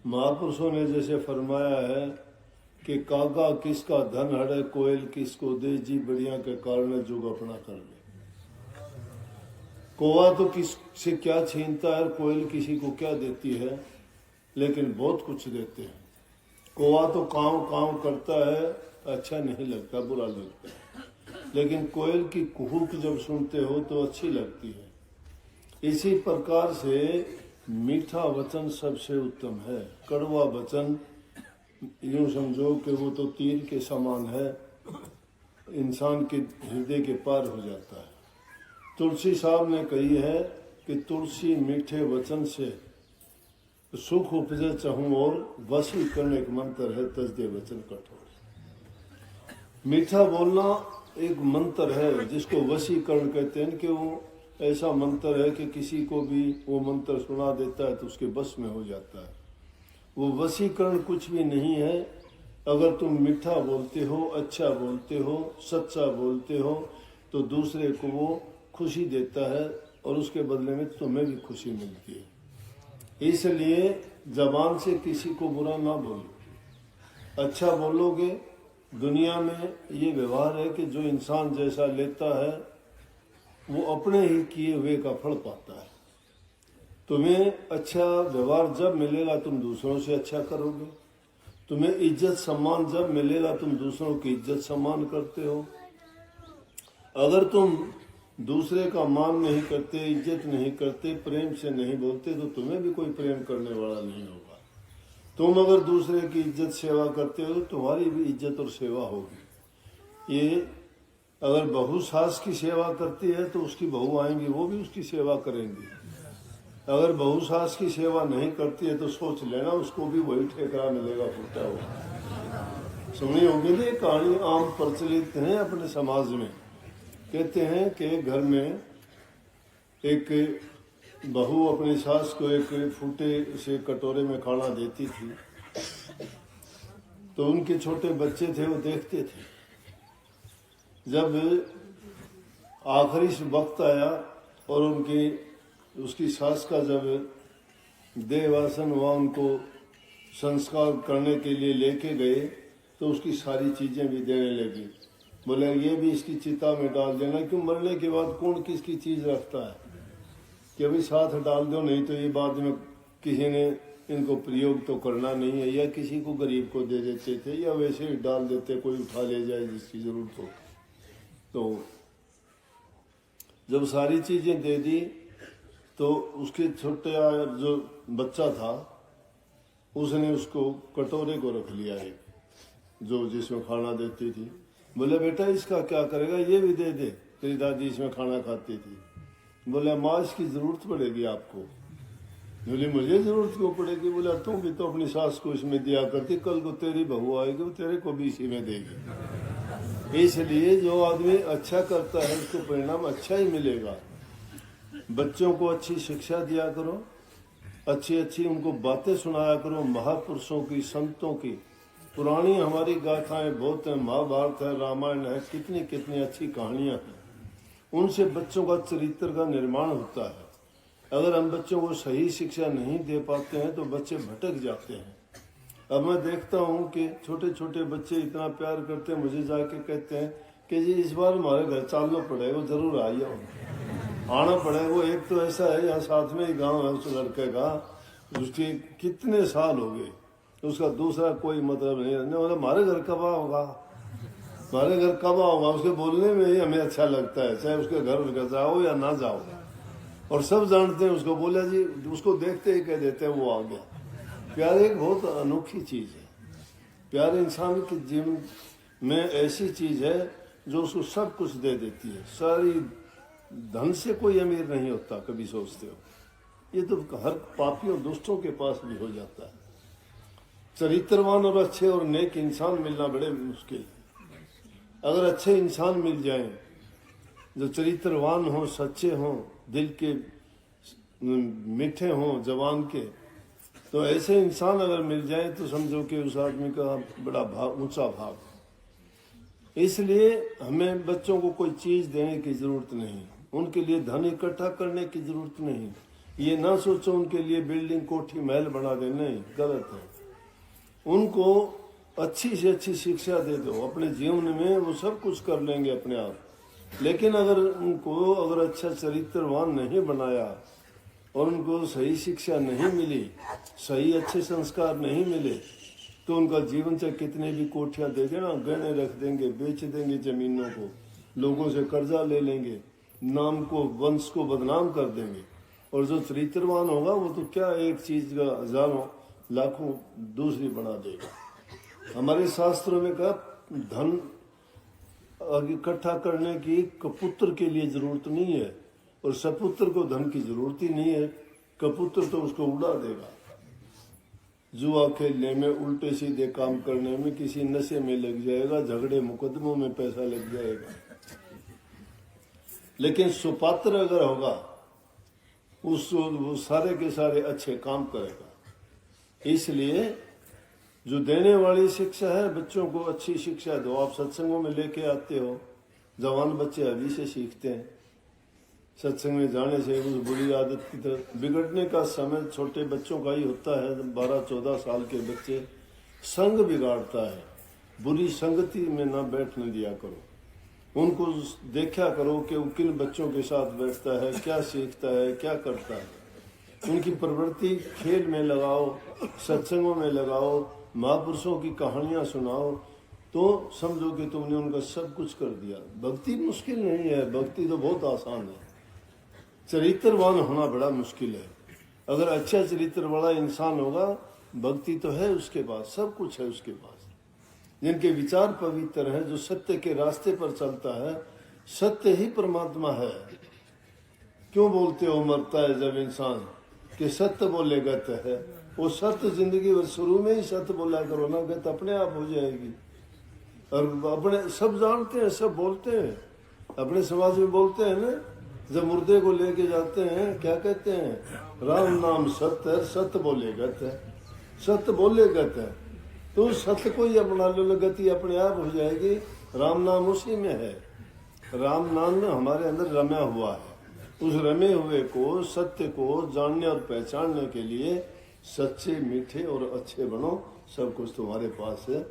महापुरुषों ने जैसे फरमाया है कि कागा किसका धन हड़े कोयल किसको दे, जी बढ़िया के कारण जुग अपना कर ले। कौवा तो किससे क्या छीनता है, कोयल किसी को क्या देती है, लेकिन बहुत कुछ देते हैं। कौवा तो कांव कांव करता है, अच्छा नहीं लगता, बुरा लगता है, लेकिन कोयल की कुहुक जब सुनते हो तो अच्छी लगती है। इसी प्रकार से मीठा वचन सबसे उत्तम है। कड़वा वचन यूं समझो कि वो तो तीर के समान है, इंसान के हृदय के पार हो जाता है। तुलसी साहब ने कही है कि तुलसी मीठे वचन से सुख उपजे चहूं और वशीकरण एक मंत्र है, तजदे वचन कठोर। मीठा बोलना एक मंत्र है जिसको वशीकरण कहते हैं, कि वो ऐसा मंत्र है कि किसी को भी वो मंत्र सुना देता है तो उसके बस में हो जाता है। वो वशीकरण कुछ भी नहीं है। अगर तुम मीठा बोलते हो, अच्छा बोलते हो, सच्चा बोलते हो, तो दूसरे को वो खुशी देता है और उसके बदले में तुम्हें भी खुशी मिलती है। इसलिए जबान से किसी को बुरा ना बोलो, अच्छा बोलोगे। दुनिया में ये व्यवहार है कि जो इंसान जैसा लेता है वो अपने ही किए हुए का फल पाता है। तुम्हें अच्छा व्यवहार जब मिलेगा तुम दूसरों से अच्छा करोगे। तुम्हें इज्जत सम्मान जब मिलेगा तुम दूसरों की इज्जत सम्मान करते हो। अगर तुम दूसरे का मान नहीं करते, इज्जत नहीं करते, प्रेम से नहीं बोलते, तो तुम्हें भी कोई प्रेम करने वाला नहीं होगा। तुम अगर दूसरे की इज्जत सेवा करते हो तो तुम्हारी भी इज्जत और सेवा होगी। ये अगर बहू सास की सेवा करती है तो उसकी बहू आएंगी, वो भी उसकी सेवा करेंगी। अगर बहू सास की सेवा नहीं करती है तो सोच लेना उसको भी वही ठेकरा मिलेगा फूटा हुआ। सुनी होगी ना, कहानी आम प्रचलित है अपने समाज में। कहते हैं कि घर में एक बहू अपनी सास को एक फूटे से कटोरे में खाना देती थी, तो उनके छोटे बच्चे थे, वो देखते थे। जब आखिरी वक्त आया और उसकी सास का जब देहवासन हुआ, उनको संस्कार करने के लिए लेके गए, तो उसकी सारी चीजें भी देने लगी। बोले ये भी इसकी चिता में डाल देना, क्यों मरने के बाद कौन किसकी चीज रखता है, कि अभी साथ डाल दो, नहीं तो ये बाद में किसी ने इनको प्रयोग तो करना नहीं है, या किसी को गरीब को दे देते थे, या वैसे ही डाल देते, कोई उठा ले जाए जिसकी जरूरत हो। तो जब सारी चीजें दे दी तो उसके छोटे जो बच्चा था उसने उसको कटोरे को रख लिया है जो जिसमें खाना देती थी। बोले बेटा इसका क्या करेगा, ये भी दे दे, तेरी दादी इसमें खाना खाती थी। बोले माँ इसकी जरूरत पड़ेगी आपको। बोले मुझे जरूरत क्यों पड़ेगी। बोला तुम भी तो अपनी सास को इसमें दिया करती, कल को तेरी बहू आएगी वो तेरे को भी इसी में देगी। इसलिए जो आदमी अच्छा करता है उसको परिणाम अच्छा ही मिलेगा। बच्चों को अच्छी शिक्षा दिया करो, अच्छी अच्छी उनको बातें सुनाया करो, महापुरुषों की, संतों की। पुरानी हमारी गाथाएं बहुत हैं, महाभारत है, रामायण है, कितनी कितनी अच्छी कहानियां हैं। उनसे बच्चों का चरित्र का निर्माण होता है। अगर हम बच्चों को सही शिक्षा नहीं दे पाते हैं तो बच्चे भटक जाते हैं। अब मैं देखता हूँ कि छोटे छोटे बच्चे इतना प्यार करते हैं, मुझे जाके कहते हैं कि जी इस बार हमारे घर चलना पड़ेगा, जरूर आइए, आना पड़ेगा। वो एक तो ऐसा है, यहाँ साथ में ही गाँव है उस लड़के का, उसके कितने साल हो गए, उसका दूसरा कोई मतलब नहीं रहने वाला। हमारे घर कब होगा, हमारे घर कब आऊंगा, उसके बोलने में ही हमें अच्छा लगता है, चाहे उसके घर जाओ या ना जाओ। और सब जानते हैं उसको, बोला जी, उसको देखते ही कह देते हैं वो आ गया। प्यार एक बहुत अनोखी चीज है। प्यार इंसान के जीवन में ऐसी चीज है जो उसको सब कुछ दे देती है। सारी धन से कोई अमीर नहीं होता, कभी सोचते हो, ये तो हर पापी और दुष्टों के पास भी हो जाता है। चरित्रवान और अच्छे और नेक इंसान मिलना बड़े मुश्किल है। अगर अच्छे इंसान मिल जाएं जो चरित्रवान हो, सच्चे हों, दिल के मीठे हों, जवान के, तो ऐसे इंसान अगर मिल जाए तो समझो कि उस आदमी का बड़ा ऊंचा भाव। इसलिए हमें बच्चों को कोई चीज देने की जरूरत नहीं, उनके लिए धन इकट्ठा करने की जरूरत नहीं। ये ना सोचो उनके लिए बिल्डिंग कोठी महल बना दे, नहीं, गलत है। उनको अच्छी से अच्छी शिक्षा दे दो, अपने जीवन में वो सब कुछ कर लेंगे अपने आप। लेकिन अगर उनको अगर अच्छा चरित्रवान नहीं बनाया और उनको सही शिक्षा नहीं मिली, सही अच्छे संस्कार नहीं मिले, तो उनका जीवन चाहे कितने भी कोठियां दे देना, गहने रख देंगे, बेच देंगे जमीनों को, लोगों से कर्जा ले लेंगे, नाम को वंश को बदनाम कर देंगे। और जो चरित्रवान होगा वो तो क्या एक चीज का हजारों लाखों दूसरी बना देगा। हमारे शास्त्रों में कहा धन इकट्ठा करने की कपुत्र के लिए जरूरत नहीं है, और सपुत्र को धन की जरूरत ही नहीं है। कपुत्र तो उसको उड़ा देगा, जुआ खेलने में, उल्टे सीधे काम करने में, किसी नशे में लग जाएगा, झगड़े मुकदमों में पैसा लग जाएगा। लेकिन सुपात्र अगर होगा वो सारे के सारे अच्छे काम करेगा। इसलिए जो देने वाली शिक्षा है, बच्चों को अच्छी शिक्षा दो। आप सत्संगों में लेके आते हो, जवान बच्चे अभी से सीखते हैं। सत्संग में जाने से उस बुरी आदत की तरफ बिगड़ने का समय छोटे बच्चों का ही होता है। 12-14 साल के बच्चे संग बिगाड़ता है। बुरी संगति में ना बैठने दिया करो, उनको देखा करो कि वो किन बच्चों के साथ बैठता है, क्या सीखता है, क्या करता है। उनकी प्रवृत्ति खेल में लगाओ, सत्संगों में लगाओ, महापुरुषों की कहानियां सुनाओ, तो समझो कि तुमने उनका सब कुछ कर दिया। भक्ति मुश्किल नहीं है, भक्ति तो बहुत आसान है। चरित्रवान होना बड़ा मुश्किल है। अगर अच्छा चरित्र वाला इंसान होगा, भक्ति तो है उसके पास, सब कुछ है उसके पास। जिनके विचार पवित्र है, जो सत्य के रास्ते पर चलता है, सत्य ही परमात्मा है। क्यों बोलते हो मरता है जब इंसान, कि सत्य बोलेगा तो है। वो सत्य जिंदगी भर शुरू में ही सत्य बोला करो ना, गत अपने आप हो जाएगी। और अपने सब जानते हैं, सब बोलते हैं, अपने समाज में बोलते हैं ना, जब मुर्दे को लेके जाते हैं क्या कहते हैं, राम नाम सत्य है, सत्य बोलेगा है, सत्य बोलेगा है। तो सत्य को ही अपना लो, गति अपने आप हो जाएगी। राम नाम उसी में है, राम नाम में हमारे अंदर रम्या हुआ है। उस रमे हुए को, सत्य को जानने और पहचानने के लिए सच्चे, मीठे और अच्छे बनो। सब कुछ तुम्हारे पास है।